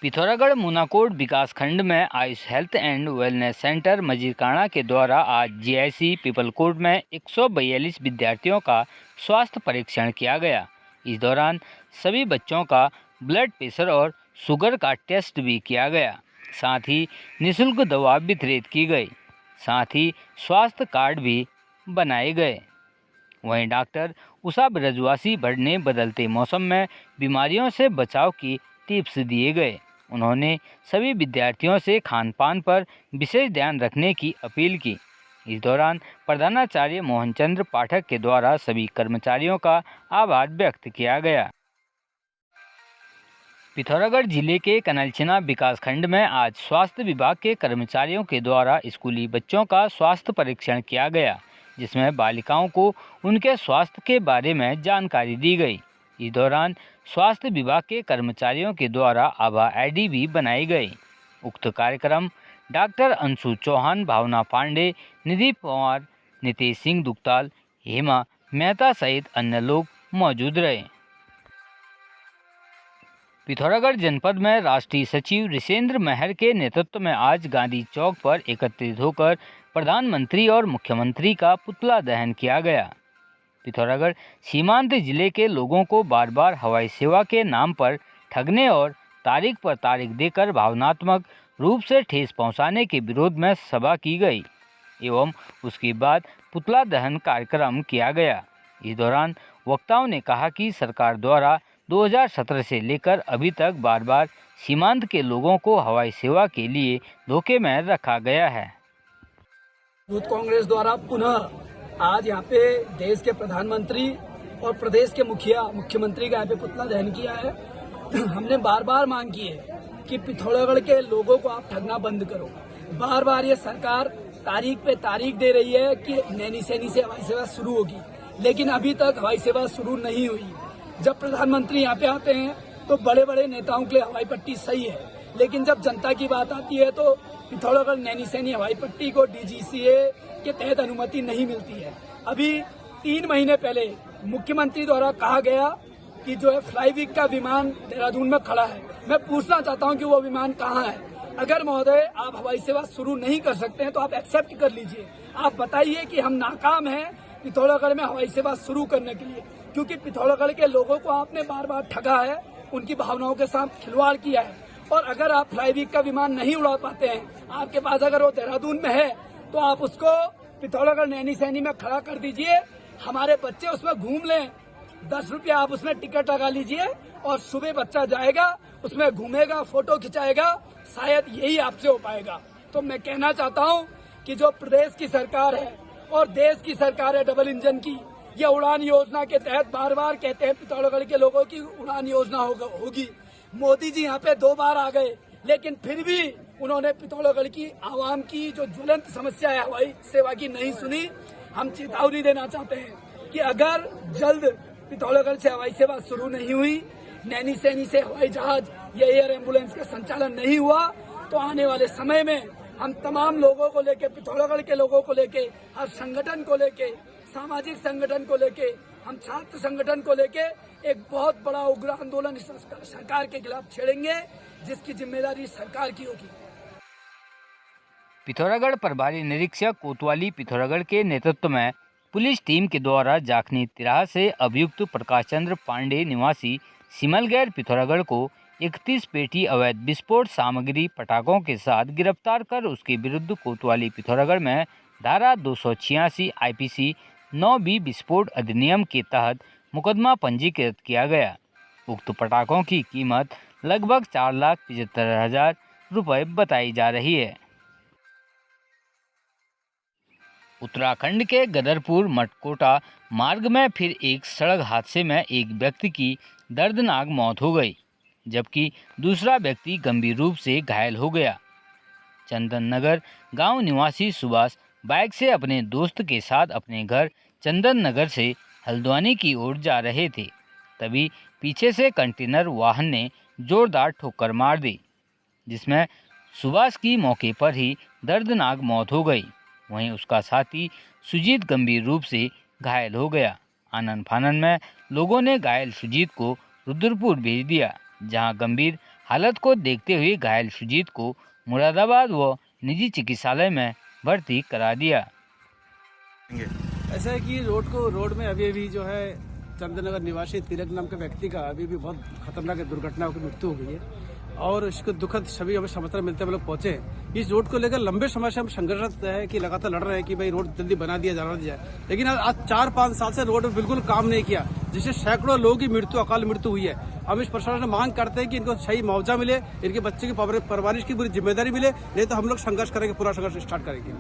पिथौरागढ़ मुनाकोट विकासखंड में Ayush health and wellness centre Majirkana के द्वारा आज जीआईसी पीपलकोट में 142 विद्यार्थियों का स्वास्थ्य परीक्षण किया गया। इस दौरान सभी बच्चों का ब्लड प्रेशर और शुगर का टेस्ट भी किया गया। साथ ही निःशुल्क दवा वितरित की गई। साथ ही स्वास्थ्य कार्ड भी बनाए गए। वहीं डॉक्टर उषा ब्रजवासी भट्ट ने बदलते मौसम में बीमारियों से बचाव की टिप्स दिए गए। उन्होंने सभी विद्यार्थियों से खान पान पर विशेष ध्यान रखने की अपील की। इस दौरान प्रधानाचार्य मोहनचंद्र पाठक के द्वारा सभी कर्मचारियों का आभार व्यक्त किया गया। पिथौरागढ़ जिले के कनलछिना विकासखंड में आज स्वास्थ्य विभाग के कर्मचारियों के द्वारा स्कूली बच्चों का स्वास्थ्य परीक्षण किया गया, जिसमें बालिकाओं को उनके स्वास्थ्य के बारे में जानकारी दी गई। इस दौरान स्वास्थ्य विभाग के कर्मचारियों के द्वारा आभा आईडी भी बनाई गई। उक्त कार्यक्रम डॉक्टर अंशु चौहान, भावना पांडे, निधि पवार, नितेश सिंह दुगताल, हेमा मेहता सहित अन्य लोग मौजूद रहे। पिथौरागढ़ जनपद में राष्ट्रीय सचिव ऋषेंद्र महर के नेतृत्व में आज गांधी चौक पर एकत्रित होकर प्रधानमंत्री और मुख्यमंत्री का पुतला दहन किया गया। पिथौरागढ़ सीमांत जिले के लोगों को बार बार हवाई सेवा के नाम पर ठगने और तारीख पर तारीख देकर भावनात्मक रूप से ठेस पहुंचाने के विरोध में सभा की गई एवं उसके बाद पुतला दहन कार्यक्रम किया गया। इस दौरान वक्ताओं ने कहा कि सरकार द्वारा 2017 से लेकर अभी तक बार बार सीमांत के लोगों को हवाई सेवा के लिए धोखे में रखा गया है। यूथ कांग्रेस द्वारा पुनः आज यहाँ पे देश के प्रधानमंत्री और प्रदेश के मुख्यमंत्री का यहाँ पे पुतला दहन किया है। हमने बार बार मांग की है कि पिथौरागढ़ के लोगों को आप ठगना बंद करो। बार बार ये सरकार तारीख पे तारीख दे रही है कि नैनीसैनी से हवाई सेवा शुरू होगी, लेकिन अभी तक हवाई सेवा शुरू नहीं हुई। जब प्रधानमंत्री यहाँ पे आते हैं तो बड़े बड़े नेताओं के लिए हवाई पट्टी सही है, लेकिन जब जनता की बात आती है तो पिथौरागढ़ नैनीसैनी हवाई पट्टी को डीजीसीए के तहत अनुमति नहीं मिलती है। अभी 3 महीने पहले मुख्यमंत्री द्वारा कहा गया कि जो है फ्लाईवीक का विमान देहरादून में खड़ा है। मैं पूछना चाहता हूं कि वो विमान कहाँ है। अगर महोदय आप हवाई सेवा शुरू नहीं कर सकते हैं तो आप एक्सेप्ट कर लीजिए। आप बताइए कि हम नाकाम हैं पिथौरागढ़ में हवाई सेवा शुरू करने के लिए, क्योंकि पिथौरागढ़ के लोगों को आपने बार बार ठगा है, उनकी भावनाओं के साथ खिलवाड़ किया है। और अगर आप फ्लाईवीक का विमान नहीं उड़ा पाते हैं, आपके पास अगर वो देहरादून में है तो आप उसको पिथौरागढ़ नैनीसैनी में खड़ा कर दीजिए। हमारे बच्चे उसमें घूम लें। 10 रुपया आप उसमें टिकट लगा लीजिए और सुबह बच्चा जाएगा, उसमें घूमेगा, फोटो खिंचाएगा। शायद यही आपसे हो पाएगा। तो मैं कहना चाहता हूँ कि जो प्रदेश की सरकार है और देश की सरकार है डबल इंजन की, ये उड़ान योजना के तहत बार बार कहते हैं पिथौरागढ़ के लोगों की उड़ान योजना होगी। मोदी जी यहाँ पे 2 बार आ गए, लेकिन फिर भी उन्होंने पिथौरागढ़ की आवाम की जो ज्वलंत समस्या है हवाई सेवा की नहीं सुनी। हम चेतावनी देना चाहते हैं कि अगर जल्द पिथौरागढ़ से हवाई सेवा शुरू नहीं हुई, नैनीसैनी से हवाई जहाज या एयर एम्बुलेंस का संचालन नहीं हुआ, तो आने वाले समय में हम तमाम लोगों को लेके, पिथौरागढ़ के लोगों को लेके, हर संगठन को लेके, सामाजिक संगठन को लेके, हम छात्र संगठन को लेके एक बहुत बड़ा उग्र आंदोलन सरकार के खिलाफ छेड़ेंगे, जिसकी जिम्मेदारी सरकार की होगी। पिथौरागढ़ प्रभारी निरीक्षक कोतवाली पिथौरागढ़ के नेतृत्व में पुलिस टीम के द्वारा जाखनी तिराहा से अभियुक्त प्रकाश चंद्र पांडे निवासी सिमलगैर पिथौरागढ़ को 31 पेटी अवैध विस्फोट सामग्री पटाखों के साथ गिरफ्तार कर उसके विरुद्ध कोतवाली पिथौरागढ़ में धारा 286 आईपीसी 9B विस्फोट अधिनियम के तहत मुकदमा पंजीकृत किया गया। उक्त पटाखों की कीमत लगभग 4,75,000 रुपये बताई जा रही है। उत्तराखंड के गदरपुर मटकोटा मार्ग में फिर एक सड़क हादसे में एक व्यक्ति की दर्दनाक मौत हो गई, जबकि दूसरा व्यक्ति गंभीर रूप से घायल हो गया। चंदन नगर गांव निवासी सुभाष बाइक से अपने दोस्त के साथ अपने घर चंदन नगर से हल्द्वानी की ओर जा रहे थे, तभी पीछे से कंटेनर वाहन ने जोरदार ठोकर मार दी, जिसमें सुभाष की मौके पर ही दर्दनाक मौत हो गई। वहीं उसका साथी सुजीत गंभीर रूप से घायल हो गया। आनन फानन में लोगों ने घायल सुजीत को रुद्रपुर भेज दिया, जहां गंभीर हालत को देखते हुए घायल सुजीत को मुरादाबाद व निजी चिकित्सालय में भर्ती करा दिया। ऐसा है कि रोड में अभी जो है चंद्रनगर निवासी तिलक नाम के व्यक्ति का अभी भी बहुत खतरनाक दुर्घटना की मृत्यु हो गई है और इसको दुखद छवि हमें समाचार मिलते हम लोग पहुंचे। इस रोड को लेकर लंबे समय से हम संघर्षरत है कि लगातार लड़ रहे हैं कि भाई रोड जल्दी बना दिया जाए, लेकिन आज 4-5 साल से रोड में बिल्कुल काम नहीं किया, जिससे सैकड़ों लोगों की मृत्यु अकाल मृत्यु हुई है। हम इस प्रशासन से मांग करते हैं कि इनको सही मुआवजा मिले, इनके बच्चे की परवरिश की पूरी जिम्मेदारी मिले, नहीं तो हम लोग संघर्ष करेंगे, पूरा संघर्ष स्टार्ट करेंगे।